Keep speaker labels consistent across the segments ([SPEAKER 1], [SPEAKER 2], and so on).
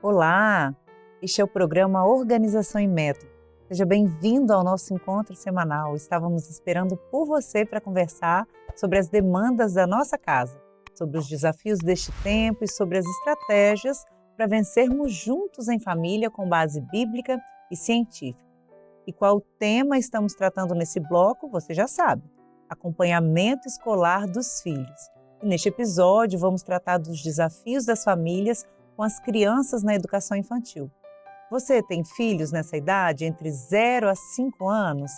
[SPEAKER 1] Olá, este é o programa Organização e Método. Seja bem-vindo ao nosso encontro semanal. Estávamos esperando por você para conversar sobre as demandas da nossa casa, sobre os desafios deste tempo e sobre as estratégias para vencermos juntos em família com base bíblica e científica. E qual tema estamos tratando nesse bloco, você já sabe: acompanhamento escolar dos filhos. E neste episódio vamos tratar dos desafios das famílias com as crianças na educação infantil. Você tem filhos nessa idade, entre 0 a 5 anos?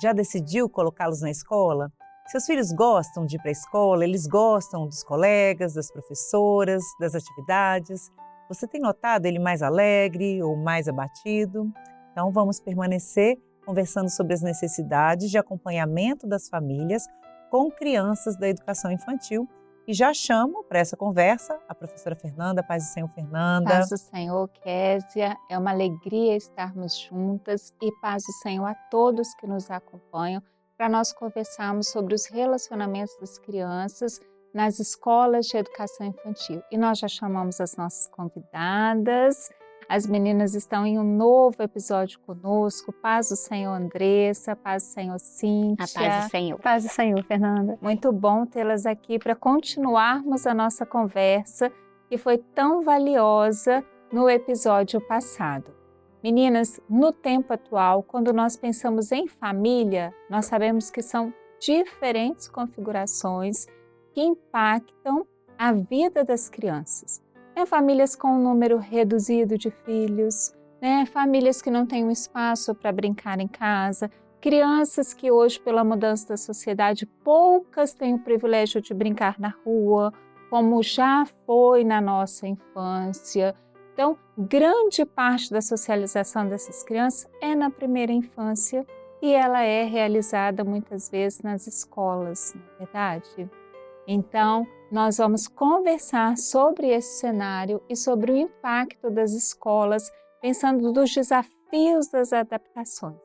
[SPEAKER 1] Já decidiu colocá-los na escola? Seus filhos gostam de ir para a escola? Eles gostam dos colegas, das professoras, das atividades? Você tem notado ele mais alegre ou mais abatido? Então vamos permanecer conversando sobre as necessidades de acompanhamento das famílias com crianças da educação infantil. E já chamo para essa conversa a professora Fernanda. Paz do Senhor, Fernanda.
[SPEAKER 2] Paz do Senhor, Késia. É uma alegria estarmos juntas e paz do Senhor a todos que nos acompanham para nós conversarmos sobre os relacionamentos das crianças nas escolas de educação infantil. E nós já chamamos as nossas convidadas. As meninas estão em um novo episódio conosco. Paz do Senhor, Andressa. Paz do Senhor, Cíntia.
[SPEAKER 3] A paz do Senhor.
[SPEAKER 4] Paz do Senhor, Fernanda.
[SPEAKER 2] Muito bom tê-las aqui para continuarmos a nossa conversa, que foi tão valiosa no episódio passado. Meninas, no tempo atual, quando nós pensamos em família, nós sabemos que são diferentes configurações que impactam a vida das crianças. Famílias com um número reduzido de filhos, famílias que não têm um espaço para brincar em casa, crianças que hoje, pela mudança da sociedade, poucas têm o privilégio de brincar na rua, como já foi na nossa infância. Então, grande parte da socialização dessas crianças é na primeira infância e ela é realizada muitas vezes nas escolas, não é verdade? Então, nós vamos conversar sobre esse cenário e sobre o impacto das escolas, pensando nos desafios das adaptações.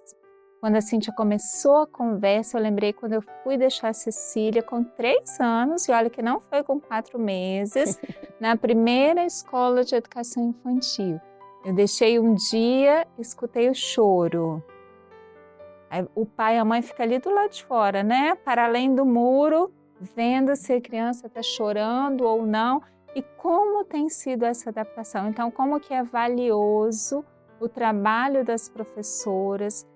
[SPEAKER 2] Quando a Cíntia começou a conversa, eu lembrei quando eu fui deixar a Cecília com 3 anos, e olha que não foi com 4 meses, na primeira escola de educação infantil. Eu deixei um dia, escutei o choro. Aí, o pai e a mãe ficam ali do lado de fora, para além do muro, vendo se a criança está chorando ou não e como tem sido essa adaptação. Então, como que é valioso o trabalho das professoras,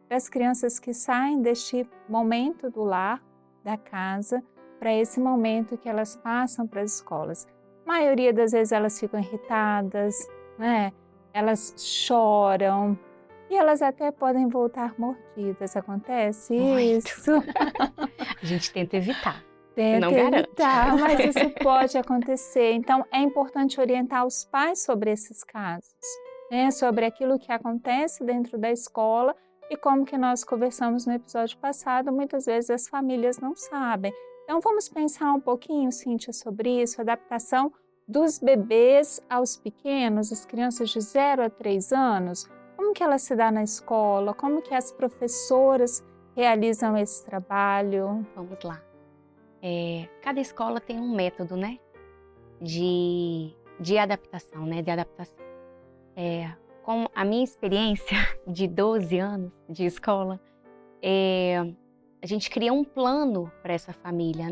[SPEAKER 2] das crianças que saem deste momento do lar, da casa, para esse momento que elas passam para as escolas. A maioria das vezes elas ficam irritadas, elas choram e elas até podem voltar mordidas. Acontece isso?
[SPEAKER 3] A gente tenta evitar.
[SPEAKER 2] Tenta evitar, mas isso pode acontecer. Então, é importante orientar os pais sobre esses casos, sobre aquilo que acontece dentro da escola e como que nós conversamos no episódio passado, muitas vezes as famílias não sabem. Então, vamos pensar um pouquinho, Cíntia, sobre isso, a adaptação dos bebês aos pequenos, as crianças de 0 a 3 anos, como que ela se dá na escola, como que as professoras realizam esse trabalho.
[SPEAKER 3] Vamos lá. Cada escola tem um método, de adaptação, de adaptação. Com a minha experiência de 12 anos de escola, a gente cria um plano para essa família,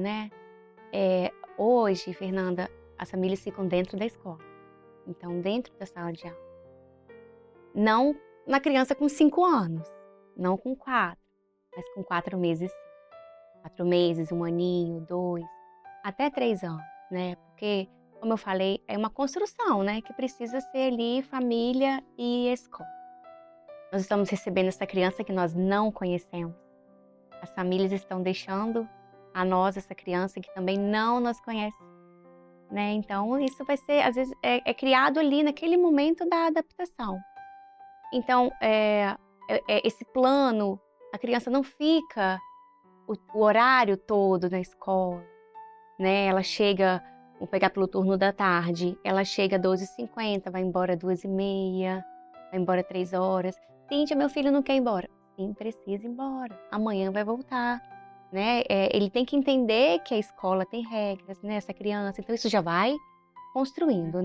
[SPEAKER 3] Hoje, Fernanda, as famílias ficam dentro da escola. Então, dentro da sala de aula. Não na criança com 5 anos, não com 4, mas com 4 meses. 4 meses, 1 aninho, 2, até 3 anos, Porque, como eu falei, é uma construção, que precisa ser ali família e escola. Nós estamos recebendo essa criança que nós não conhecemos. As famílias estão deixando a nós essa criança que também não nos conhece, Então, isso vai ser, às vezes, é criado ali naquele momento da adaptação. Então, esse plano, a criança não fica o horário todo na escola, Ela chega, vamos pegar pelo turno da tarde, ela chega às 12h50, vai embora às 2h30, vai embora 3 horas. Cíntia, meu filho não quer ir embora. Sim, precisa ir embora. Amanhã vai voltar, Ele tem que entender que a escola tem regras, essa criança. Então, isso já vai construindo,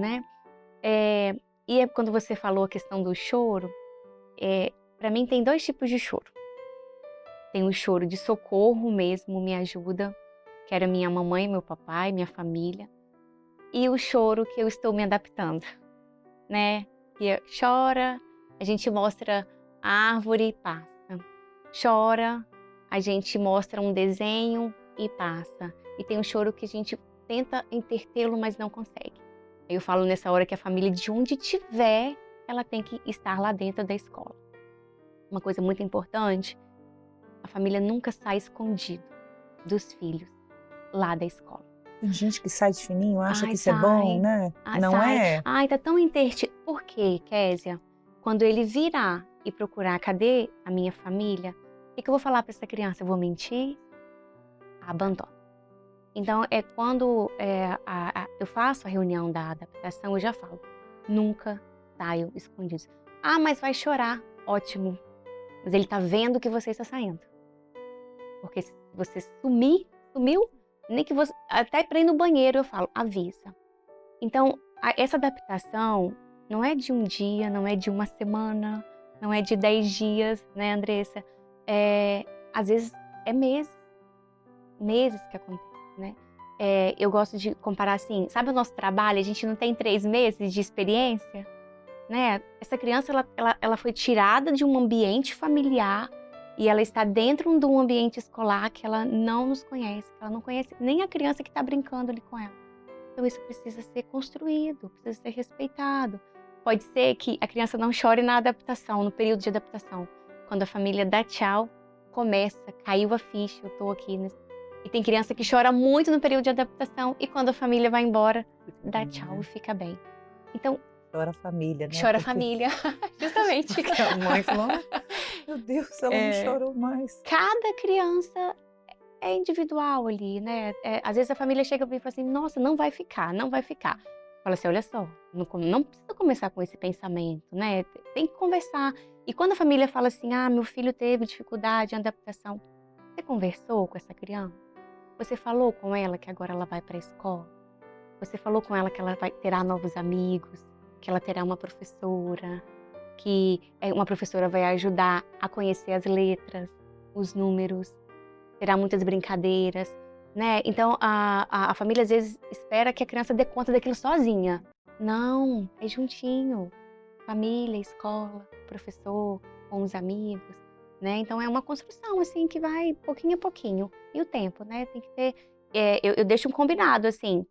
[SPEAKER 3] E quando você falou a questão do choro, para mim tem 2 tipos de choro. Tem o choro de socorro mesmo, me ajuda, que era minha mamãe, meu papai, minha família. E o choro que eu estou me adaptando, né? Que chora, a gente mostra a árvore e passa. Chora, a gente mostra um desenho e passa. E tem o choro que a gente tenta entretê-lo, mas não consegue. Eu falo nessa hora que a família, de onde tiver, ela tem que estar lá dentro da escola. Uma coisa muito importante, a família nunca sai escondido dos filhos lá da escola.
[SPEAKER 1] Tem gente que sai de fininho, acha
[SPEAKER 3] Ai,
[SPEAKER 1] que isso é bom, né? Não
[SPEAKER 3] sai.
[SPEAKER 1] é?
[SPEAKER 3] Ai, tá tão intertido. Por quê, Késia? Quando ele virar e procurar, cadê a minha família? O que eu vou falar para essa criança? Eu vou mentir? Abandono. Então, quando eu faço a reunião da adaptação, eu já falo, nunca saiam escondidos. Ah, mas vai chorar. Ótimo. Mas ele tá vendo que você está saindo. Porque se você sumiu, nem que você, até para ir no banheiro eu falo, avisa. Então, essa adaptação não é de um dia, não é de uma semana, não é de 10 dias, né, Andressa? Às vezes é meses que acontece, né? Eu gosto de comparar assim, sabe o nosso trabalho? A gente não tem 3 meses de experiência, né? Essa criança, ela foi tirada de um ambiente familiar e ela está dentro de um ambiente escolar que ela não nos conhece, que ela não conhece nem a criança que está brincando ali com ela. Então isso precisa ser construído, precisa ser respeitado. Pode ser que a criança não chore na adaptação, no período de adaptação. Quando a família dá tchau, caiu a ficha, eu estou aqui. E tem criança que chora muito no período de adaptação e quando a família vai embora, dá tchau e fica bem. Então,
[SPEAKER 1] chora a família, né?
[SPEAKER 3] Chora a família, justamente.
[SPEAKER 1] A mãe falou, meu Deus, ela não chorou mais.
[SPEAKER 3] Cada criança é individual ali, né? Às vezes a família chega para mim e fala assim, nossa, não vai ficar. Fala assim, olha só, não precisa começar com esse pensamento, né? Tem que conversar. E quando a família fala assim, meu filho teve dificuldade em adaptação, você conversou com essa criança? Você falou com ela que agora ela vai para a escola? Você falou com ela que ela terá novos amigos? Que ela terá uma professora, que uma professora vai ajudar a conhecer as letras, os números, terá muitas brincadeiras, né? Então, a família às vezes espera que a criança dê conta daquilo sozinha. Não, é juntinho. Família, escola, professor, com os amigos, né? Então, é uma construção, assim, que vai pouquinho a pouquinho. E o tempo, né? Tem que ter... eu deixo um combinado, assim,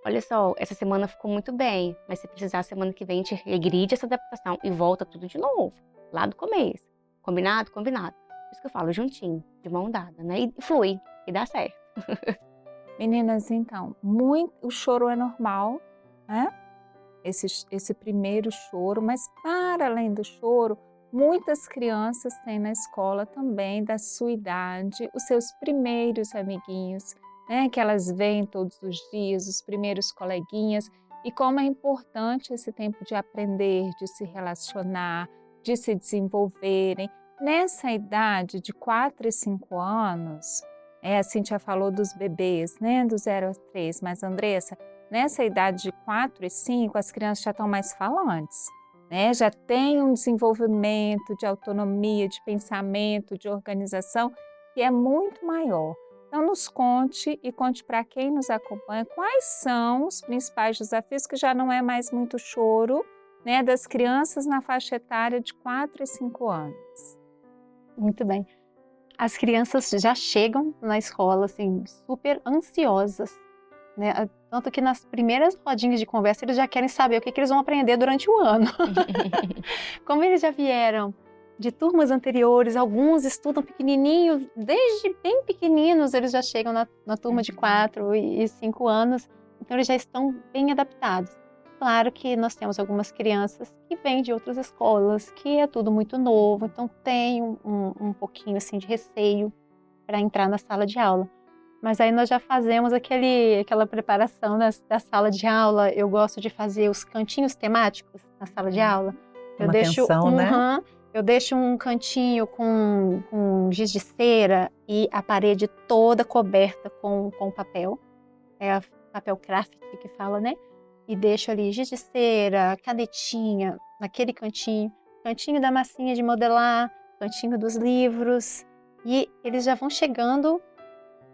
[SPEAKER 3] olha só, essa semana ficou muito bem, mas se precisar, semana que vem a gente regride essa adaptação e volta tudo de novo, lá do começo. Combinado? Combinado. Por isso que eu falo juntinho, de mão dada, né? E flui, e dá certo.
[SPEAKER 2] Meninas, então, o choro é normal, né? Esse primeiro choro, mas para além do choro, muitas crianças têm na escola também da sua idade, os seus primeiros amiguinhos, né, que elas veem todos os dias, os primeiros coleguinhas, e como é importante esse tempo de aprender, de se relacionar, de se desenvolverem. Nessa idade de 4 e 5 anos, a Cíntia falou dos bebês, né, do 0 a 3, mas Andressa, nessa idade de 4 e 5, as crianças já estão mais falantes, né, já tem um desenvolvimento de autonomia, de pensamento, de organização, que é muito maior. Então, nos conte e conte para quem nos acompanha quais são os principais desafios, que já não é mais muito choro, né, das crianças na faixa etária de 4 e 5 anos.
[SPEAKER 4] Muito bem. As crianças já chegam na escola assim, super ansiosas, né? Tanto que nas primeiras rodinhas de conversa eles já querem saber o que eles vão aprender durante o ano. Como eles já vieram de turmas anteriores, alguns estudam pequenininho, desde bem pequeninos eles já chegam na turma de 4 e 5 anos, então eles já estão bem adaptados. Claro que nós temos algumas crianças que vêm de outras escolas, que é tudo muito novo, então tem um pouquinho assim de receio para entrar na sala de aula. Mas aí nós já fazemos aquela preparação da sala de aula. Eu gosto de fazer os cantinhos temáticos na sala de aula. Eu deixo um cantinho com giz de cera e a parede toda coberta com papel. É papel craft que fala, né? e deixo ali giz de cera, canetinha, naquele cantinho, cantinho da massinha de modelar, cantinho dos livros, e eles já vão chegando,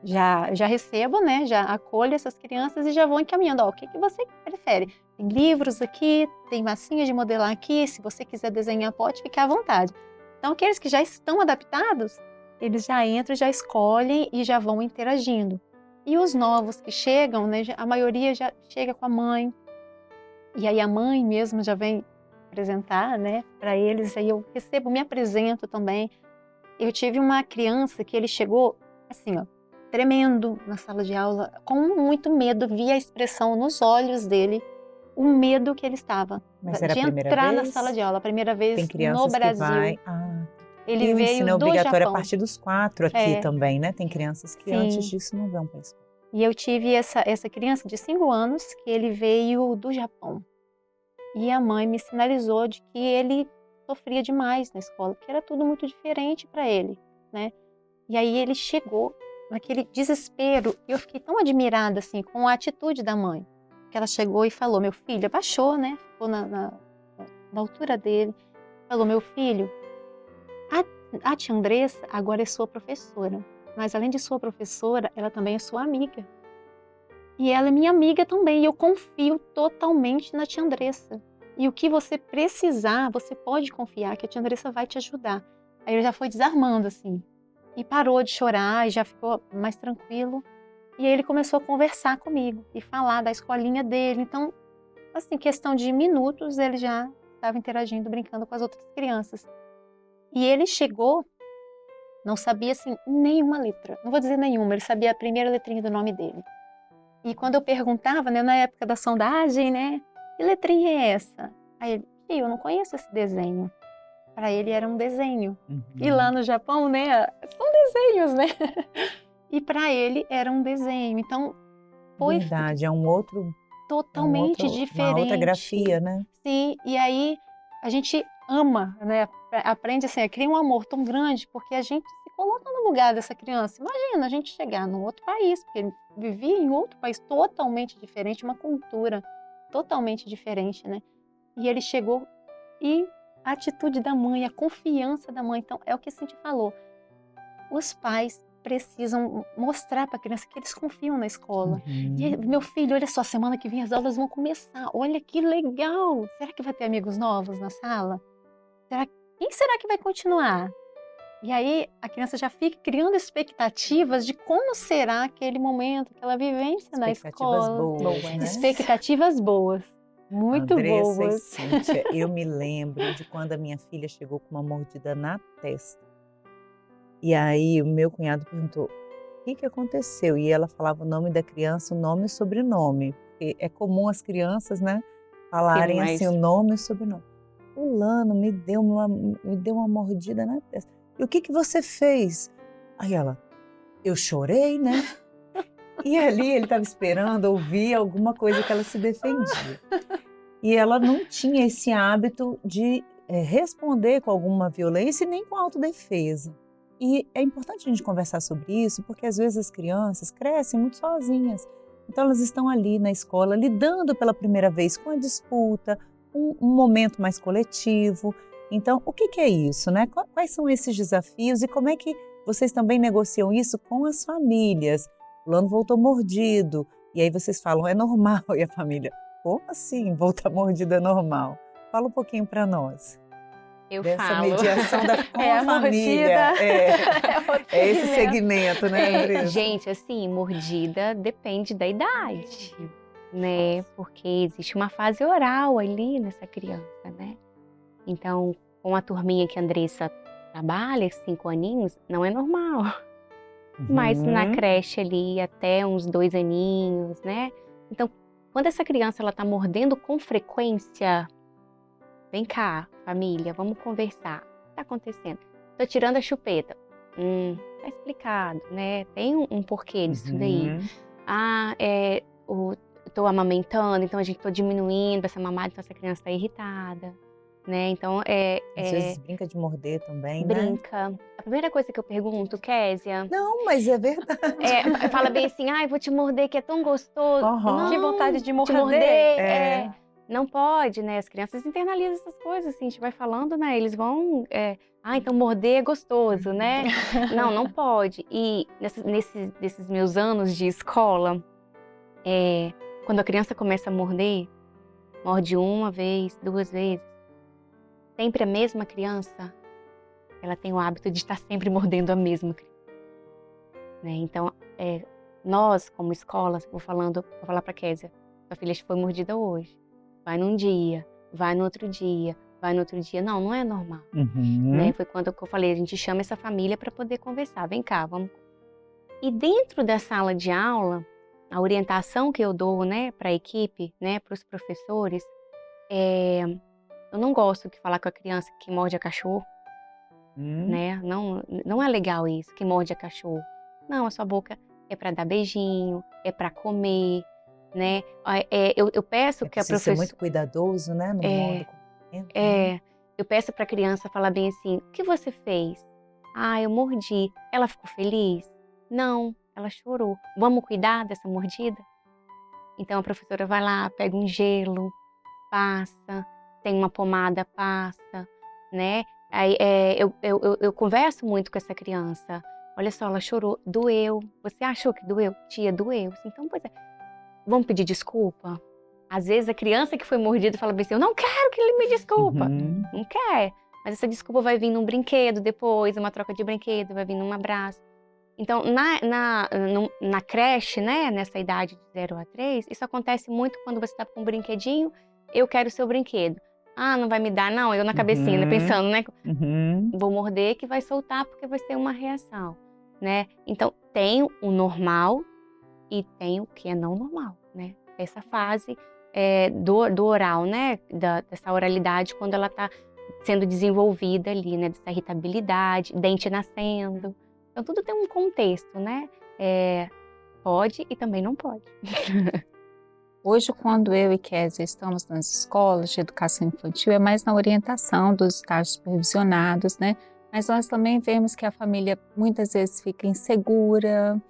[SPEAKER 4] já recebo, né? Já acolho essas crianças e já vou encaminhando. Ó, o que você prefere? Tem livros aqui, tem massinha de modelar aqui, se você quiser desenhar pode ficar à vontade. Então aqueles que já estão adaptados, eles já entram, já escolhem e já vão interagindo. E os novos que chegam, né? A maioria já chega com a mãe, e aí a mãe mesmo já vem apresentar, né, para eles, aí eu recebo, me apresento também. Eu tive uma criança que ele chegou assim, ó, tremendo na sala de aula, com muito medo, via a expressão nos olhos dele, o medo que ele estava
[SPEAKER 1] Mas era
[SPEAKER 4] de
[SPEAKER 1] a primeira
[SPEAKER 4] entrar na
[SPEAKER 1] vez?
[SPEAKER 4] sala de aula, a primeira
[SPEAKER 1] Tem
[SPEAKER 4] vez
[SPEAKER 1] crianças
[SPEAKER 4] no Brasil.
[SPEAKER 1] que vai...
[SPEAKER 4] Ele
[SPEAKER 1] e o
[SPEAKER 4] veio
[SPEAKER 1] ensino é
[SPEAKER 4] do
[SPEAKER 1] obrigatório a
[SPEAKER 4] Japão.
[SPEAKER 1] partir dos 4 aqui também, né? Tem crianças que
[SPEAKER 4] Sim.
[SPEAKER 1] antes disso não vão para a escola.
[SPEAKER 4] E eu tive essa criança de 5 anos, que ele veio do Japão. E a mãe me sinalizou de que ele sofria demais na escola, porque era tudo muito diferente para ele, né? E aí ele chegou naquele desespero, e eu fiquei tão admirada assim com a atitude da mãe, que ela chegou e falou: meu filho, abaixou, né? Ficou na altura dele, falou: meu filho, a tia Andressa agora é sua professora, mas além de sua professora, ela também é sua amiga. E ela é minha amiga também, e eu confio totalmente na tia Andressa. E o que você precisar, você pode confiar que a tia Andressa vai te ajudar. Aí ele já foi desarmando, assim, e parou de chorar, e já ficou mais tranquilo. E aí ele começou a conversar comigo, e falar da escolinha dele. Então, assim, questão de minutos, ele já estava interagindo, brincando com as outras crianças. E ele chegou, não sabia, assim, nenhuma letra. Não vou dizer nenhuma, ele sabia a primeira letrinha do nome dele. E quando eu perguntava, né, na época da sondagem, né, que letrinha é essa? Aí ele: eu não conheço esse desenho. Para ele era um desenho. E lá no Japão, né, são desenhos, né? E para ele era um desenho. Então, foi
[SPEAKER 1] Verdade, é um outro...
[SPEAKER 4] totalmente diferente.
[SPEAKER 1] Uma outra grafia, né?
[SPEAKER 4] Sim, e aí a gente ama, né? Aprende assim, cria um amor tão grande, porque a gente se coloca no lugar dessa criança. Imagina a gente chegar num outro país, porque ele vivia em outro país totalmente diferente, uma cultura totalmente diferente, né? E ele chegou e a atitude da mãe, a confiança da mãe, então é o que a Cintia falou. Os pais precisam mostrar para a criança que eles confiam na escola. E aí, meu filho, olha só, semana que vem as aulas vão começar. Olha que legal! Será que vai ter amigos novos na sala? Quem será que vai continuar? E aí a criança já fica criando expectativas de como será aquele momento, aquela vivência na escola.
[SPEAKER 1] Expectativas boas, né?
[SPEAKER 4] Expectativas boas. Muito
[SPEAKER 1] Andressa
[SPEAKER 4] boas.
[SPEAKER 1] e Cíntia, eu me lembro de quando a minha filha chegou com uma mordida na testa. E aí o meu cunhado perguntou: o que aconteceu? E ela falava o nome da criança, o nome e o sobrenome. Porque é comum as crianças, né, falarem assim o nome e o sobrenome. Fulano me deu uma mordida na testa. E o que você fez? Aí ela: eu chorei, né? E ali ele estava esperando ouvir alguma coisa que ela se defendia. E ela não tinha esse hábito de responder com alguma violência e nem com autodefesa. E é importante a gente conversar sobre isso, porque às vezes as crianças crescem muito sozinhas. Então elas estão ali na escola lidando pela primeira vez com a disputa, um momento mais coletivo. Então, o que é isso, né? Quais são esses desafios e como é que vocês também negociam isso com as famílias? O Fulano voltou mordido, e aí vocês falam: é normal, e a família: como assim voltar mordido é normal? Fala um pouquinho para nós.
[SPEAKER 3] Eu
[SPEAKER 1] Dessa
[SPEAKER 3] falo.
[SPEAKER 1] mediação com a família.
[SPEAKER 4] Mordida.
[SPEAKER 1] É esse segmento, né, Andressa?
[SPEAKER 3] Gente, assim, mordida depende da idade, né? Porque existe uma fase oral ali nessa criança, né? Então, com a turminha que a Andressa trabalha, 5 aninhos, não é normal. Mas na creche ali, até uns 2 aninhos, né? Então, quando essa criança ela tá mordendo com frequência, vem cá, família, vamos conversar. O que tá acontecendo? Tô tirando a chupeta. Tá explicado, né? Tem um porquê disso daí. Tô amamentando, então a gente tô diminuindo essa mamada, então essa criança tá irritada. né? Então,
[SPEAKER 1] Às vezes brinca de morder também, né?
[SPEAKER 3] brinca. A primeira coisa que eu pergunto, Késia,
[SPEAKER 1] Não, mas é verdade.
[SPEAKER 3] fala bem assim, ai, vou te morder que é tão gostoso.
[SPEAKER 1] Aham.
[SPEAKER 3] Não,
[SPEAKER 4] Que vontade de
[SPEAKER 3] te
[SPEAKER 4] morder.
[SPEAKER 3] morder,
[SPEAKER 1] É.
[SPEAKER 3] não pode, né? As crianças internalizam essas coisas, assim, a gente vai falando, né? Eles vão, então morder é gostoso, né? Não, não pode. E nesses meus anos de escola, quando a criança começa a morder, morde uma vez, 2 vezes, sempre a mesma criança, ela tem o hábito de estar sempre mordendo a mesma criança, né? Então, nós, como escola, vou falar para Késia, sua filha foi mordida hoje. Vai num dia, vai no outro dia, vai no outro dia. Não, não é normal. Né? Foi quando eu falei, a gente chama essa família para poder conversar. Vem cá, vamos. E dentro da sala de aula, a orientação que eu dou, né, para a equipe, né, para os professores, eu não gosto de falar com a criança que morde a cachorro, né? Não é legal isso, que morde a cachorro. Não, a sua boca é para dar beijinho, é para comer, né? Eu peço que a
[SPEAKER 1] Precisa ser muito cuidadoso, né, no modo como
[SPEAKER 3] eu peço para a criança falar bem assim, o que você fez? Ah, eu mordi. Ela ficou feliz? Não, ela chorou. Vamos cuidar dessa mordida? Então a professora vai lá, pega um gelo, passa, tem uma pomada, passa, né? Aí eu converso muito com essa criança. Olha só, ela chorou, doeu. Você achou que doeu? Tia, doeu. Então, pois é. Vamos pedir desculpa? Às vezes a criança que foi mordida fala assim, eu não quero que ele me desculpa. Não quer. Mas essa desculpa vai vir num brinquedo depois, uma troca de brinquedo, vai vir num abraço. Então, na creche, né, nessa idade de 0 a 3, isso acontece muito quando você está com um brinquedinho, eu quero o seu brinquedo. Ah, não vai me dar, não? Eu na cabecinha, né, pensando, né? Vou morder que vai soltar porque vai ser uma reação, né? Então, tem o normal e tem o que é não normal, né? Essa fase do oral, né? Dessa oralidade, quando ela está sendo desenvolvida ali, né? Dessa irritabilidade, dente nascendo. Então, tudo tem um contexto, né? Pode e também não pode.
[SPEAKER 2] Hoje, quando eu e Késia estamos nas escolas de educação infantil, é mais na orientação dos estágios supervisionados, né? Mas nós também vemos que a família muitas vezes fica insegura,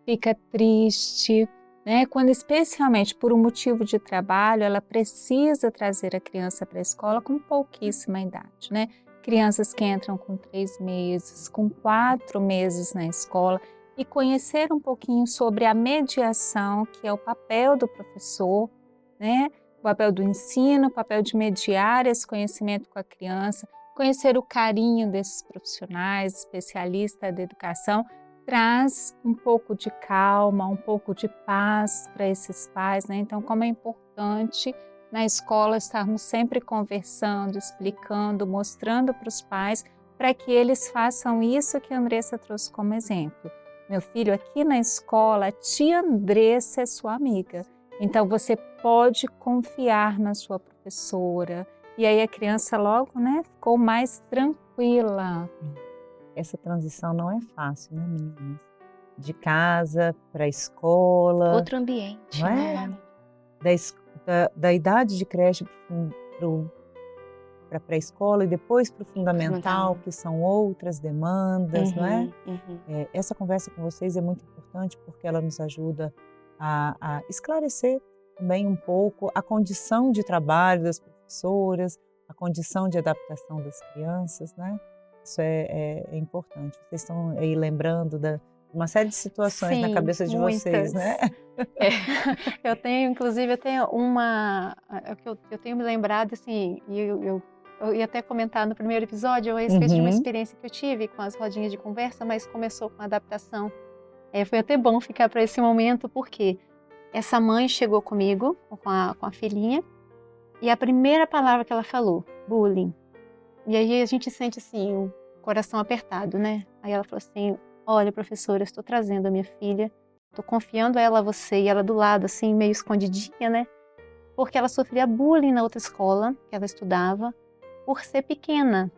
[SPEAKER 2] fica triste, né? Quando especialmente por um motivo de trabalho, ela precisa trazer a criança para a escola com pouquíssima idade, né? Crianças que entram com 3 meses, com 4 meses na escola, e conhecer um pouquinho sobre a mediação, que é o papel do professor, né? O papel do ensino, o papel de mediar esse conhecimento com a criança, conhecer o carinho desses profissionais, especialistas da educação, traz um pouco de calma, um pouco de paz para esses pais, né? Então, como é importante na escola estarmos sempre conversando, explicando, mostrando para os pais, para que eles façam isso que a Andressa trouxe como exemplo. Meu filho, aqui na escola, a tia Andressa é sua amiga, então você pode confiar na sua professora. E aí a criança logo, né, ficou mais tranquila.
[SPEAKER 1] Essa transição não é fácil, né, meninas? De casa para a escola.
[SPEAKER 3] Outro ambiente,
[SPEAKER 1] não é?
[SPEAKER 3] né?
[SPEAKER 1] Da idade de creche para a pré-escola e depois para o fundamental, que são outras demandas, não é? Essa conversa com vocês é muito importante porque ela nos ajuda a esclarecer também um pouco a condição de trabalho das professoras, a condição de adaptação das crianças, né? Isso é importante. Vocês estão aí lembrando de uma série de situações na cabeça de vocês, né?
[SPEAKER 4] Eu tenho, inclusive, eu tenho me lembrado, assim, e eu ia até comentar no primeiro episódio a respeito de uma experiência que eu tive com as rodinhas de conversa, mas começou com a adaptação. Foi até bom ficar para esse momento, porque essa mãe chegou comigo, com a filhinha, e a primeira palavra que ela falou, bullying. E aí a gente sente, assim, o coração apertado, né? Aí ela falou assim, olha, professora, eu estou trazendo a minha filha, estou confiando ela a você, e ela do lado, assim, meio escondidinha, né? Porque ela sofria bullying na outra escola que ela estudava, por ser pequena.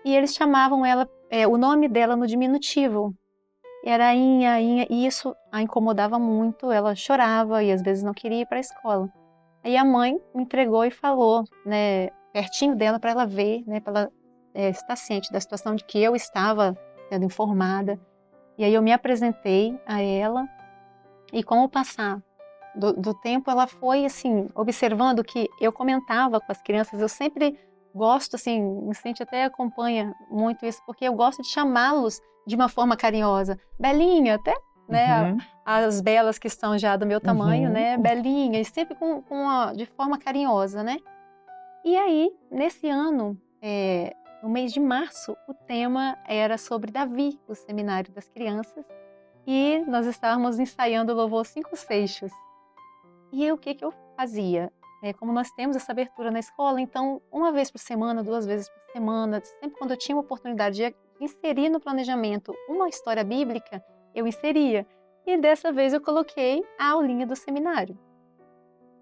[SPEAKER 4] E eles chamavam ela, o nome dela no diminutivo. Era Inha, e isso a incomodava muito, ela chorava e às vezes não queria ir para a escola. Aí a mãe me entregou e falou, né, pertinho dela para ela ver, né, para ela estar ciente da situação de que eu estava sendo informada. E aí eu me apresentei a ela e com o passar do tempo ela foi assim observando que eu comentava com as crianças. Eu sempre gosto assim, o Vicente até acompanha muito isso, porque eu gosto de chamá-los de uma forma carinhosa. Belinha, até, né?
[SPEAKER 1] Uhum.
[SPEAKER 4] As belas que estão já do meu tamanho,
[SPEAKER 1] Uhum.
[SPEAKER 4] né? Belinha, e sempre de forma carinhosa, né? E aí, nesse ano, no mês de março, o tema era sobre Davi, o Seminário das Crianças, e nós estávamos ensaiando o louvor 5 seixos. E o que eu fazia? Como nós temos essa abertura na escola, então, uma vez por semana, 2 vezes por semana, sempre quando eu tinha uma oportunidade de inserir no planejamento uma história bíblica, eu inseria. E dessa vez eu coloquei a aulinha do seminário.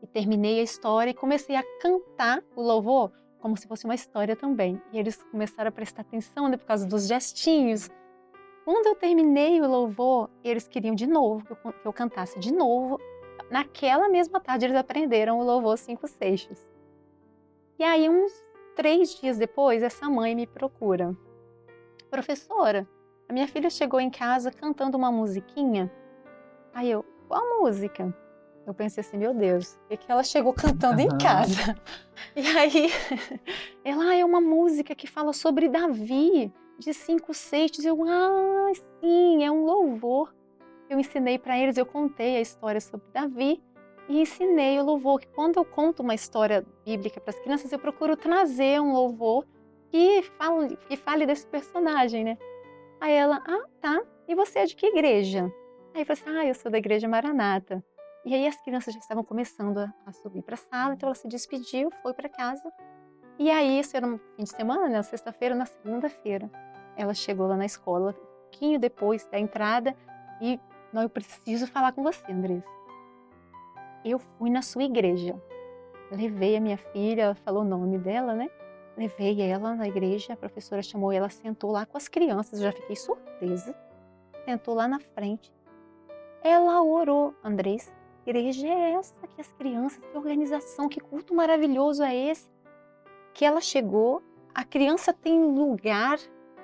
[SPEAKER 4] E terminei a história e comecei a cantar o louvor como se fosse uma história também. E eles começaram a prestar atenção, né, por causa dos gestinhos. Quando eu terminei o louvor, eles queriam de novo que eu cantasse de novo. Naquela mesma tarde, eles aprenderam o louvor 5 seixos. E aí, uns 3 dias depois, essa mãe me procura. Professora, a minha filha chegou em casa cantando uma musiquinha. Aí eu, qual música? Eu pensei assim, meu Deus, o que ela chegou cantando em casa? E aí, ela, é uma música que fala sobre Davi, de 5 seixos. Eu, sim, é um louvor. Eu ensinei para eles, eu contei a história sobre Davi e ensinei o louvor, que quando eu conto uma história bíblica para as crianças, eu procuro trazer um louvor que fale desse personagem, né? Aí ela, tá, e você é de que igreja? Aí eu falei assim, eu sou da igreja Maranata. E aí as crianças já estavam começando a subir para a sala, então ela se despediu, foi para casa. E aí, isso era um fim de semana, né? Sexta-feira, na segunda-feira, ela chegou lá na escola, um pouquinho depois da entrada, e não, eu preciso falar com você, Andressa. Eu fui na sua igreja, levei a minha filha, ela falou o nome dela, né? Levei ela na igreja, a professora chamou ela, sentou lá com as crianças, eu já fiquei surpresa. Sentou lá na frente. Ela orou, Andressa, que igreja é essa? Que as crianças, que organização, que culto maravilhoso é esse? Que ela chegou, a criança tem lugar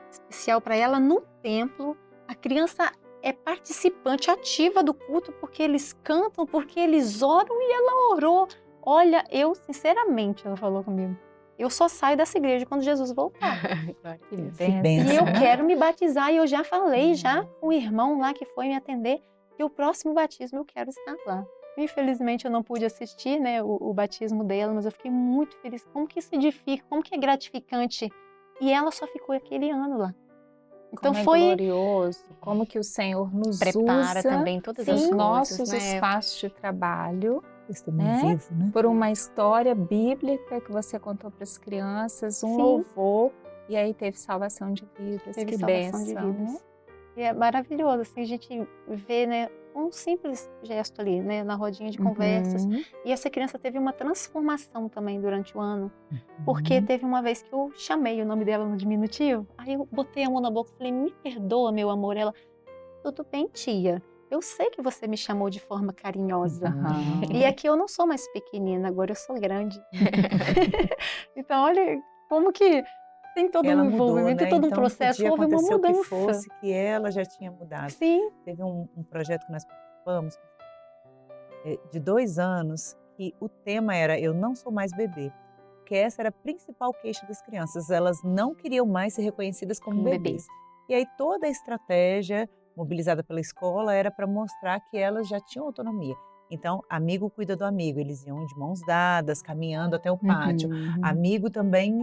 [SPEAKER 4] especial para ela no templo, a criança é participante ativa do culto porque eles cantam, porque eles oram e ela orou. Olha, eu sinceramente, ela falou comigo, eu só saio dessa igreja quando Jesus voltar.
[SPEAKER 2] Que
[SPEAKER 1] benção.
[SPEAKER 2] bênção.
[SPEAKER 4] E eu quero me batizar e eu já falei já com o irmão lá que foi me atender que o próximo batismo eu quero estar lá. Infelizmente eu não pude assistir, né, o batismo dela, mas eu fiquei muito feliz. Como que isso edifica, como que é gratificante. E ela só ficou aquele ano lá. Então
[SPEAKER 2] Como
[SPEAKER 4] foi
[SPEAKER 2] é glorioso, como que o Senhor nos
[SPEAKER 3] Prepara
[SPEAKER 2] usa
[SPEAKER 3] também todas
[SPEAKER 2] nos
[SPEAKER 3] as coisas,
[SPEAKER 2] nossos
[SPEAKER 3] né?
[SPEAKER 2] espaços de trabalho,
[SPEAKER 1] Testemunho
[SPEAKER 2] né?
[SPEAKER 1] vivo, né?
[SPEAKER 2] Por uma história bíblica que você contou para as crianças, um
[SPEAKER 4] Sim.
[SPEAKER 2] louvor, e aí teve salvação de vidas.
[SPEAKER 4] Teve
[SPEAKER 2] Que
[SPEAKER 4] salvação de
[SPEAKER 2] bênção,
[SPEAKER 4] vidas.
[SPEAKER 2] né?
[SPEAKER 4] E é maravilhoso, assim, a gente vê, né, um simples gesto ali, né, na rodinha de conversas.
[SPEAKER 2] Uhum.
[SPEAKER 4] E essa criança teve uma transformação também durante o ano, porque teve uma vez que eu chamei o nome dela no diminutivo, aí eu botei a mão na boca e falei, me perdoa, meu amor. Ela, tudo bem, tia, eu sei que você me chamou de forma carinhosa.
[SPEAKER 2] Aham.
[SPEAKER 4] E aqui eu não sou mais pequenina, agora eu sou grande. Então, olha como que tem todo
[SPEAKER 1] Ela
[SPEAKER 4] um
[SPEAKER 1] mudou,
[SPEAKER 4] envolvimento,
[SPEAKER 1] né?
[SPEAKER 4] todo um
[SPEAKER 1] Então,
[SPEAKER 4] processo,
[SPEAKER 1] podia
[SPEAKER 4] houve uma
[SPEAKER 1] acontecer o que
[SPEAKER 4] mudança.
[SPEAKER 1] fosse, que ela já tinha mudado.
[SPEAKER 4] Sim,
[SPEAKER 1] Teve um projeto que nós participamos de 2 anos, que o tema era Eu Não Sou Mais Bebê. Porque essa era a principal queixa das crianças. Elas não queriam mais ser reconhecidas como
[SPEAKER 3] Como
[SPEAKER 1] bebês. E aí toda a estratégia mobilizada pela escola era para mostrar que elas já tinham autonomia. Então, amigo cuida do amigo. Eles iam de mãos dadas, caminhando até o pátio.
[SPEAKER 2] Uhum.
[SPEAKER 1] Amigo também,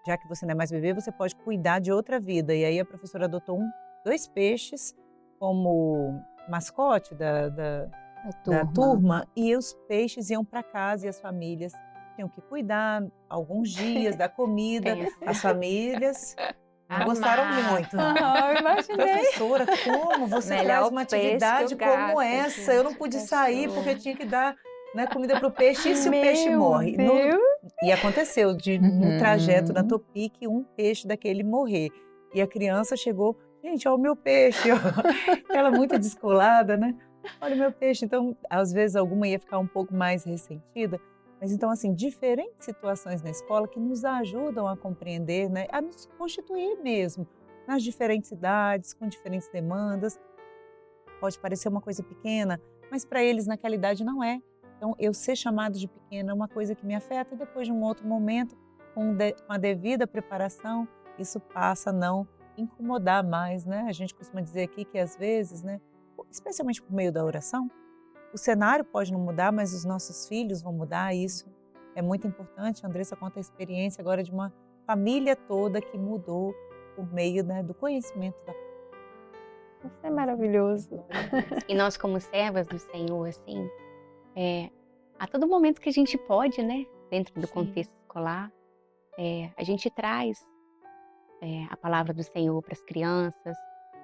[SPEAKER 1] já que você não é mais bebê, você pode cuidar de outra vida. E aí a professora adotou 2 peixes como mascote da turma, e os peixes iam para casa e as famílias tinham que cuidar alguns dias da comida.
[SPEAKER 3] Pensa.
[SPEAKER 1] As famílias não
[SPEAKER 3] Amar.
[SPEAKER 1] gostaram muito.
[SPEAKER 4] eu imaginei.
[SPEAKER 1] Professora, como você
[SPEAKER 2] Melhor
[SPEAKER 1] traz
[SPEAKER 2] o
[SPEAKER 1] uma
[SPEAKER 2] peixe que o
[SPEAKER 1] atividade como
[SPEAKER 2] gato,
[SPEAKER 1] essa? Eu não pude sair
[SPEAKER 2] professor.
[SPEAKER 1] porque tinha que dar, né, comida para o peixe. E se o peixe morre? E aconteceu no trajeto da Topic um peixe daquele morrer. E a criança chegou, gente, olha o meu peixe. Ela muito descolada, né? Olha o meu peixe. Então, às vezes alguma ia ficar um pouco mais ressentida, Mas então, assim, diferentes situações na escola que nos ajudam a compreender, né, a nos constituir mesmo, nas diferentes idades, com diferentes demandas. Pode parecer uma coisa pequena, mas para eles naquela idade não é. Então, eu ser chamado de pequena é uma coisa que me afeta e depois de um outro momento, com a devida preparação, isso passa a não incomodar mais, né? A gente costuma dizer aqui que às vezes, né, especialmente por meio da oração, o cenário pode não mudar, mas os nossos filhos vão mudar. Isso é muito importante. A Andressa conta a experiência agora de uma família toda que mudou por meio, né, do conhecimento da palavra.
[SPEAKER 4] Isso é maravilhoso.
[SPEAKER 3] E nós, como servas do Senhor, assim, a todo momento que a gente pode, né, dentro do contexto escolar, a gente traz a palavra do Senhor para as crianças,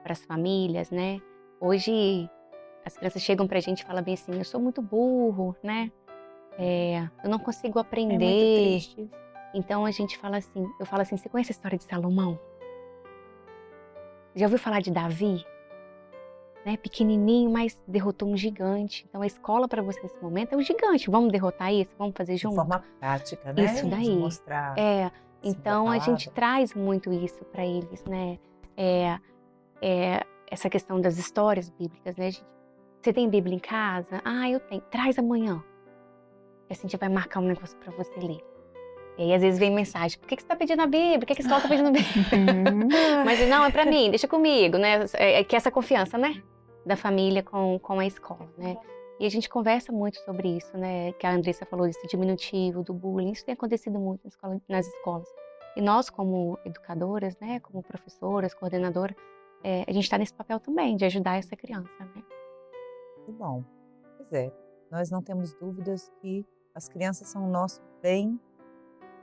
[SPEAKER 3] para as famílias, né? Hoje, as crianças chegam para a gente e falam bem assim, eu sou muito burro, né? Eu não consigo
[SPEAKER 4] É muito
[SPEAKER 3] aprender.
[SPEAKER 4] triste isso.
[SPEAKER 3] Então a gente fala assim, eu falo assim, você conhece a história de Salomão? Já ouviu falar de Davi? Né? Pequenininho, mas derrotou um gigante. Então a escola para você nesse momento é um gigante. Vamos derrotar isso? Vamos fazer
[SPEAKER 1] De
[SPEAKER 3] junto?
[SPEAKER 1] forma prática, né?
[SPEAKER 3] Isso daí.
[SPEAKER 1] De mostrar.
[SPEAKER 3] Então
[SPEAKER 1] da
[SPEAKER 3] a gente
[SPEAKER 1] palavra.
[SPEAKER 3] traz muito isso para eles, né? Essa questão das histórias bíblicas, né? Você tem Bíblia em casa? Ah, eu tenho. Traz amanhã. E assim a gente vai marcar um negócio para você ler. E aí às vezes vem mensagem, por que você está pedindo a Bíblia? Por que a escola está pedindo a Bíblia? Mas não, é para mim, deixa comigo, né? Que essa confiança, né? Da família com a escola, né? E a gente conversa muito sobre isso, né? Que a Andressa falou desse diminutivo, do bullying. Isso tem acontecido muito nas escolas. E nós, como educadoras, né? Como professoras, coordenadoras, a gente está nesse papel também, de ajudar essa criança, né?
[SPEAKER 1] Muito bom. Pois é, nós não temos dúvidas que as crianças são o nosso bem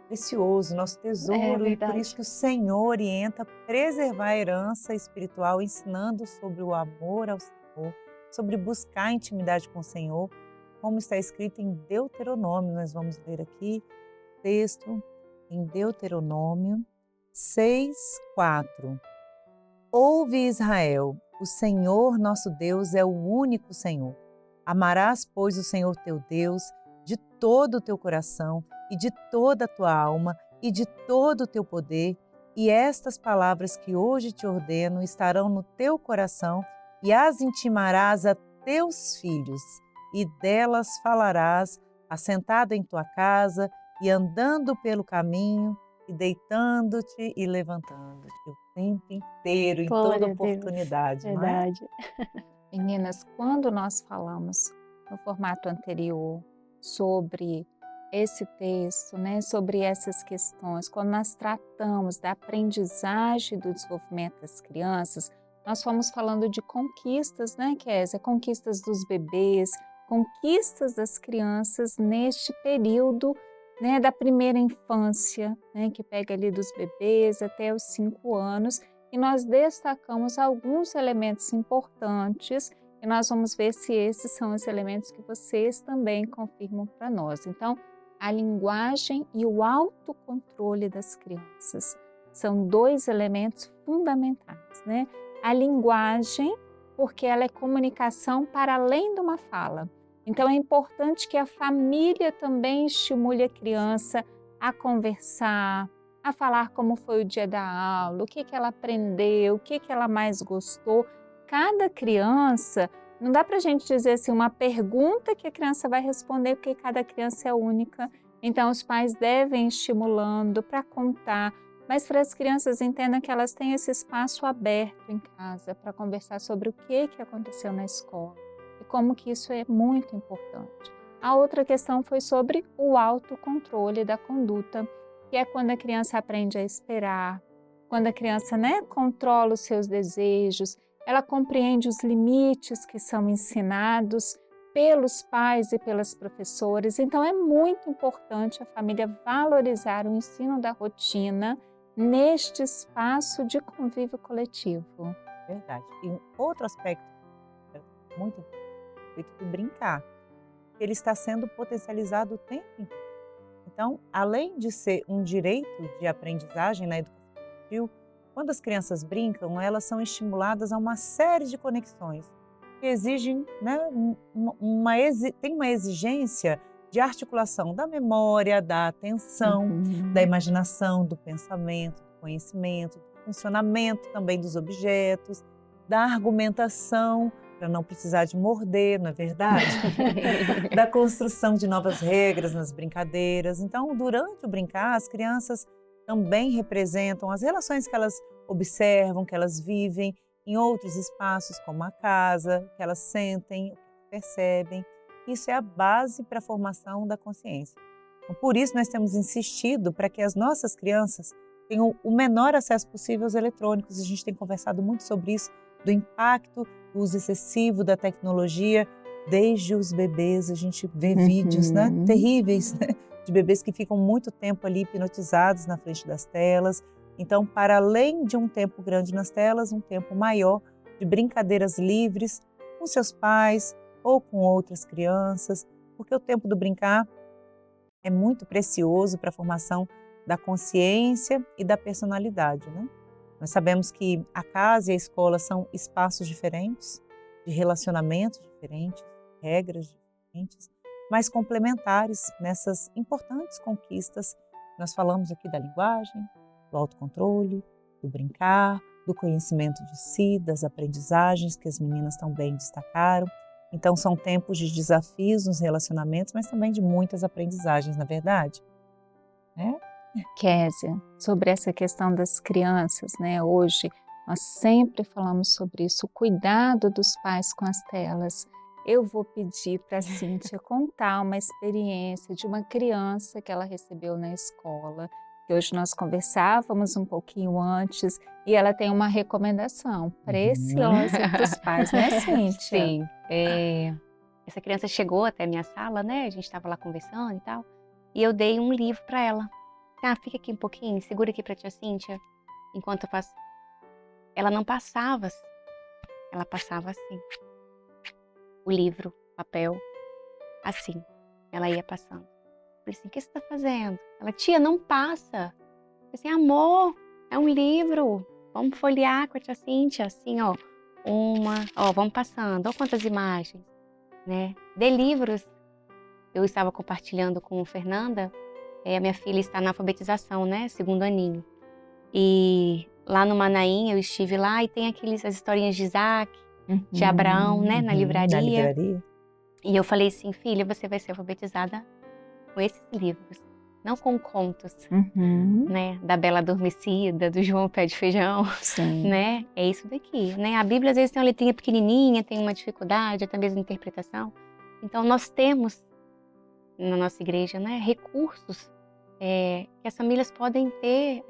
[SPEAKER 1] precioso, nosso tesouro, e por
[SPEAKER 4] verdade.
[SPEAKER 1] isso que o Senhor orienta a preservar a herança espiritual, ensinando sobre o amor ao Senhor, sobre buscar intimidade com o Senhor, como está escrito em Deuteronômio. Nós vamos ler aqui o texto em Deuteronômio 6:4. Ouve, Israel, o Senhor nosso Deus é o único Senhor. Amarás, pois, o Senhor teu Deus de todo o teu coração e de toda a tua alma e de todo o teu poder, e estas palavras que hoje te ordeno estarão no teu coração e as intimarás a teus filhos, e delas falarás assentado em tua casa e andando pelo caminho e deitando-te e levantando-te o tempo inteiro, em
[SPEAKER 4] Glória
[SPEAKER 1] toda
[SPEAKER 4] a Deus.
[SPEAKER 1] oportunidade, não é?
[SPEAKER 4] Verdade.
[SPEAKER 2] Meninas, quando nós falamos no formato anterior sobre esse texto, né, sobre essas questões, quando nós tratamos da aprendizagem e do desenvolvimento das crianças, nós fomos falando de conquistas, né, Kézia? Conquistas dos bebês, conquistas das crianças neste período, né, da primeira infância, né, que pega ali dos bebês até os 5 anos, e nós destacamos alguns elementos importantes e nós vamos ver se esses são os elementos que vocês também confirmam para nós. Então, a linguagem e o autocontrole das crianças são 2 elementos fundamentais, né? A linguagem, porque ela é comunicação para além de uma fala. Então, é importante que a família também estimule a criança a conversar, a falar como foi o dia da aula, o que ela aprendeu, o que ela mais gostou. Cada criança, não dá para a gente dizer assim, uma pergunta que a criança vai responder, porque cada criança é única. Então, os pais devem ir estimulando para contar, mas para as crianças entendam que elas têm esse espaço aberto em casa para conversar sobre o que aconteceu na escola e como que isso é muito importante. A outra questão foi sobre o autocontrole da conduta, que é quando a criança aprende a esperar, quando a criança, né, controla os seus desejos, ela compreende os limites que são ensinados pelos pais e pelas professoras. Então, é muito importante a família valorizar o ensino da rotina neste espaço de convívio coletivo.
[SPEAKER 1] Verdade. E um outro aspecto muito importante é brincar. Ele está sendo potencializado o tempo inteiro. Então, além de ser um direito de aprendizagem na educação infantil, quando as crianças brincam, elas são estimuladas a uma série de conexões que exigem, né, tem uma exigência de articulação da memória, da atenção, da imaginação, do pensamento, do conhecimento, do funcionamento também dos objetos, da argumentação, para não precisar de morder, não é verdade? Da construção de novas regras nas brincadeiras. Então, durante o brincar, as crianças também representam as relações que elas observam, que elas vivem em outros espaços, como a casa, que elas sentem, percebem. Isso é a base para a formação da consciência. Então, por isso, nós temos insistido para que as nossas crianças tenham o menor acesso possível aos eletrônicos. A gente tem conversado muito sobre isso, do impacto do uso excessivo da tecnologia, desde os bebês. A gente vê vídeos, né, terríveis, né, de bebês que ficam muito tempo ali hipnotizados na frente das telas. Então, para além de um tempo grande nas telas, um tempo maior de brincadeiras livres com seus pais ou com outras crianças, porque o tempo do brincar é muito precioso para a formação da consciência e da personalidade, né? Nós sabemos que a casa e a escola são espaços diferentes, de relacionamentos diferentes, regras diferentes, mas complementares nessas importantes conquistas. Nós falamos aqui da linguagem, do autocontrole, do brincar, do conhecimento de si, das aprendizagens que as meninas tão bem destacaram. Então são tempos de desafios nos relacionamentos, mas também de muitas aprendizagens, na verdade.
[SPEAKER 2] Kézia, sobre essa questão das crianças, né? Hoje nós sempre falamos sobre isso, o cuidado dos pais com as telas. Eu vou pedir para a Cíntia contar uma experiência de uma criança que ela recebeu na escola, que hoje nós conversávamos um pouquinho antes, e ela tem uma recomendação preciosa para os pais, né, Cíntia?
[SPEAKER 3] Sim. Essa criança chegou até a minha sala, né? A gente estava lá conversando e tal, e eu dei um livro para ela. Fica aqui um pouquinho, segura aqui para tia Cíntia, enquanto eu faço. Ela não passava, ela passava assim. O livro, papel, assim. Ela ia passando. Eu falei assim, o que você está fazendo? Ela, tia, não passa. Eu falei assim, amor, é um livro. Vamos folhear com a tia Cíntia, assim, ó. Vamos passando. Olha quantas imagens, né? De livros. Eu estava compartilhando com a Fernanda. A minha filha está na alfabetização, né? 2º aninho. E lá no Manaim, eu estive lá e tem as historinhas de Isaac, de Abraão, né? Na livraria. E eu falei assim, filha, você vai ser alfabetizada com esses livros, não com contos, né? Da Bela Adormecida, do João Pé de Feijão, né? É isso daqui, né? A Bíblia às vezes tem uma letrinha pequenininha, tem uma dificuldade, até mesmo interpretação. Então nós temos na nossa igreja, né? Recursos que as famílias podem ter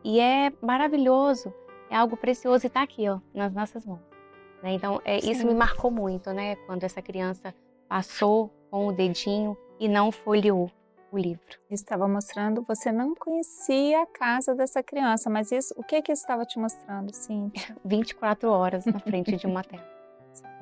[SPEAKER 3] e é maravilhoso, é algo precioso e está aqui, ó, nas nossas mãos. Né? Então, isso me marcou muito, né? Quando essa criança passou com o dedinho e não folheou o livro.
[SPEAKER 2] Estava mostrando, você não conhecia a casa dessa criança, mas o que isso estava te mostrando, Cíntia?
[SPEAKER 3] 24 horas na frente de uma tela.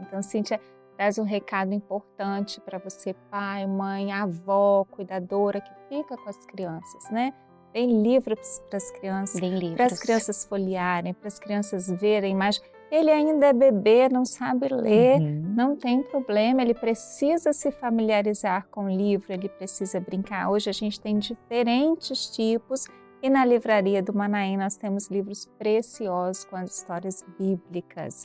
[SPEAKER 2] Então, Cíntia, traz um recado importante para você, pai, mãe, avó, cuidadora, que fica com as crianças, né? Tem livros para as crianças, para as crianças folhearem, para as crianças verem, mas ele ainda é bebê, não sabe ler, não tem problema, ele precisa se familiarizar com o livro, ele precisa brincar. Hoje a gente tem diferentes tipos e na livraria do Manaim nós temos livros preciosos com as histórias bíblicas.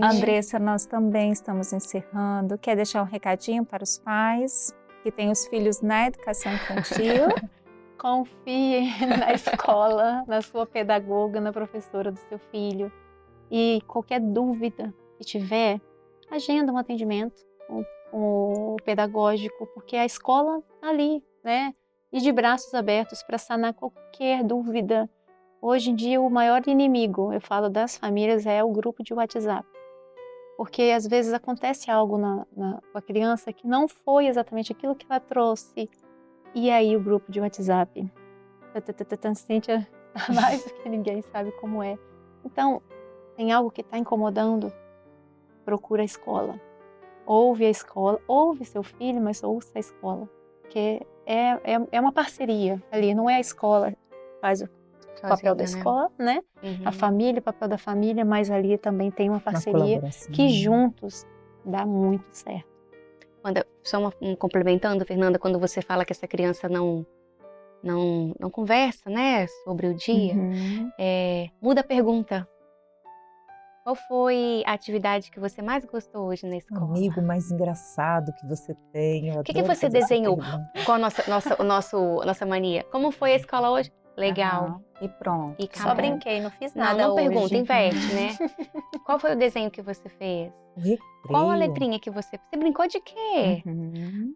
[SPEAKER 2] Andressa, nós também estamos encerrando. Quer deixar um recadinho para os pais que têm os filhos na educação infantil?
[SPEAKER 4] Confie na escola, na sua pedagoga, na professora do seu filho. E qualquer dúvida que tiver, agenda um atendimento com o pedagógico, porque a escola está ali, né? E de braços abertos para sanar qualquer dúvida. Hoje em dia, o maior inimigo, eu falo, das famílias é o grupo de WhatsApp. Porque às vezes acontece algo com a criança que não foi exatamente aquilo que ela trouxe. E aí o grupo de WhatsApp, Cíntia, mais do que ninguém sabe como é. Então, tem algo que está incomodando, procura a escola. Ouve a escola, ouve seu filho, mas ouça a escola. Porque é uma parceria ali, não é a escola que faz o papel da escola, né? A família, o papel da família, mas ali também tem uma parceria que juntos dá muito certo.
[SPEAKER 3] complementando, Fernanda, quando você fala que essa criança não conversa, né, sobre o dia, muda a pergunta. Qual foi a atividade que você mais gostou hoje na
[SPEAKER 1] O
[SPEAKER 3] escola?
[SPEAKER 1] amigo mais engraçado que você tem.
[SPEAKER 3] O que você desenhou? Qual a nossa mania? Como foi a escola hoje? Legal.
[SPEAKER 2] E pronto.
[SPEAKER 3] E
[SPEAKER 4] Só brinquei, não fiz nada
[SPEAKER 3] não
[SPEAKER 4] hoje.
[SPEAKER 3] pergunta, inverte, né? Qual foi o desenho que você fez?
[SPEAKER 1] O recreio.
[SPEAKER 3] Qual a letrinha que você brincou de quê?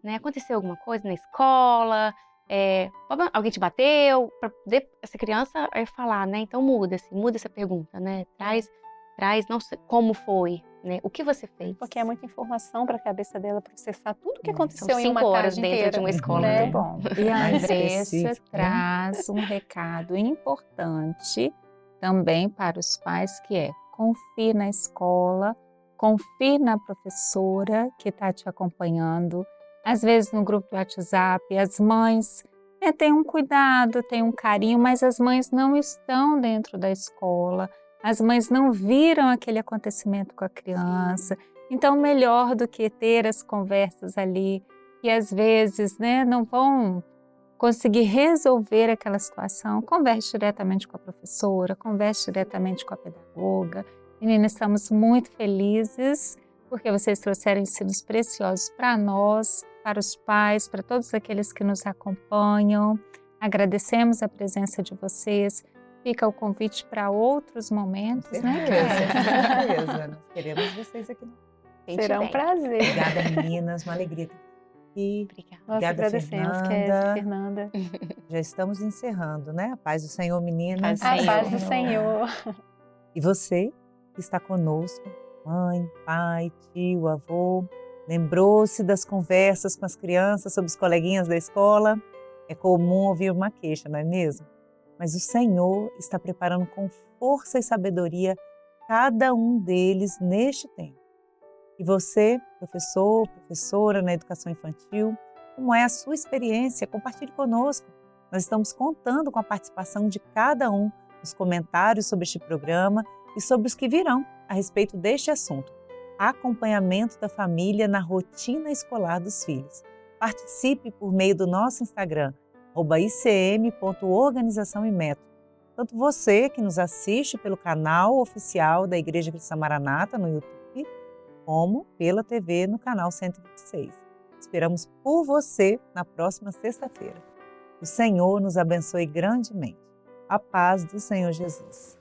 [SPEAKER 3] Né? Aconteceu alguma coisa na escola? Alguém te bateu? Pra poder essa criança falar, né? Então muda essa pergunta, né? Traz não sei como foi, né? O que você fez?
[SPEAKER 4] Porque é muita informação para a cabeça dela processar tudo que
[SPEAKER 3] São
[SPEAKER 4] aconteceu em
[SPEAKER 3] 5
[SPEAKER 4] uma
[SPEAKER 3] horas
[SPEAKER 4] tarde
[SPEAKER 3] dentro
[SPEAKER 4] inteira.
[SPEAKER 3] de uma escola.
[SPEAKER 2] Muito
[SPEAKER 3] né?
[SPEAKER 2] bom. E a
[SPEAKER 1] Mais
[SPEAKER 2] Andressa
[SPEAKER 1] específico, né?
[SPEAKER 2] traz um recado importante também para os pais, que é: confie na escola, confie na professora que está te acompanhando. Às vezes no grupo do WhatsApp, as mães têm um cuidado, têm um carinho, mas as mães não estão dentro da escola, as mães não viram aquele acontecimento com a criança. Então, melhor do que ter as conversas ali, que às vezes não vão conseguir resolver aquela situação, converse diretamente com a professora, converse diretamente com a pedagoga. Meninas, estamos muito felizes porque vocês trouxeram ensinos preciosos para nós, para os pais, para todos aqueles que nos acompanham. Agradecemos a presença de vocês. Fica o convite para outros momentos,
[SPEAKER 1] Com
[SPEAKER 2] né,
[SPEAKER 1] certeza,
[SPEAKER 2] Kézia?
[SPEAKER 1] com certeza. Nós queremos vocês aqui.
[SPEAKER 4] Será um prazer.
[SPEAKER 1] Obrigada, meninas. Uma alegria ter aqui.
[SPEAKER 3] Obrigada.
[SPEAKER 4] Nós
[SPEAKER 1] Obrigada,
[SPEAKER 4] agradecemos, Kézia, Fernanda.
[SPEAKER 1] Já estamos encerrando, né? A paz do Senhor, meninas.
[SPEAKER 3] Paz do
[SPEAKER 4] A paz do Senhor.
[SPEAKER 1] E você que está conosco, mãe, pai, tio, avô, lembrou-se das conversas com as crianças sobre os coleguinhas da escola? É comum ouvir uma queixa, não é mesmo? Mas o Senhor está preparando com força e sabedoria cada um deles neste tempo. E você, professor, professora na educação infantil, como é a sua experiência? Compartilhe conosco. Nós estamos contando com a participação de cada um nos comentários sobre este programa e sobre os que virão a respeito deste assunto: acompanhamento da família na rotina escolar dos filhos. Participe por meio do nosso Instagram, @icm.organização e método. Tanto você que nos assiste pelo canal oficial da Igreja Cristã Maranata no YouTube, como pela TV no canal 126. Esperamos por você na próxima sexta-feira. O Senhor nos abençoe grandemente. A paz do Senhor Jesus.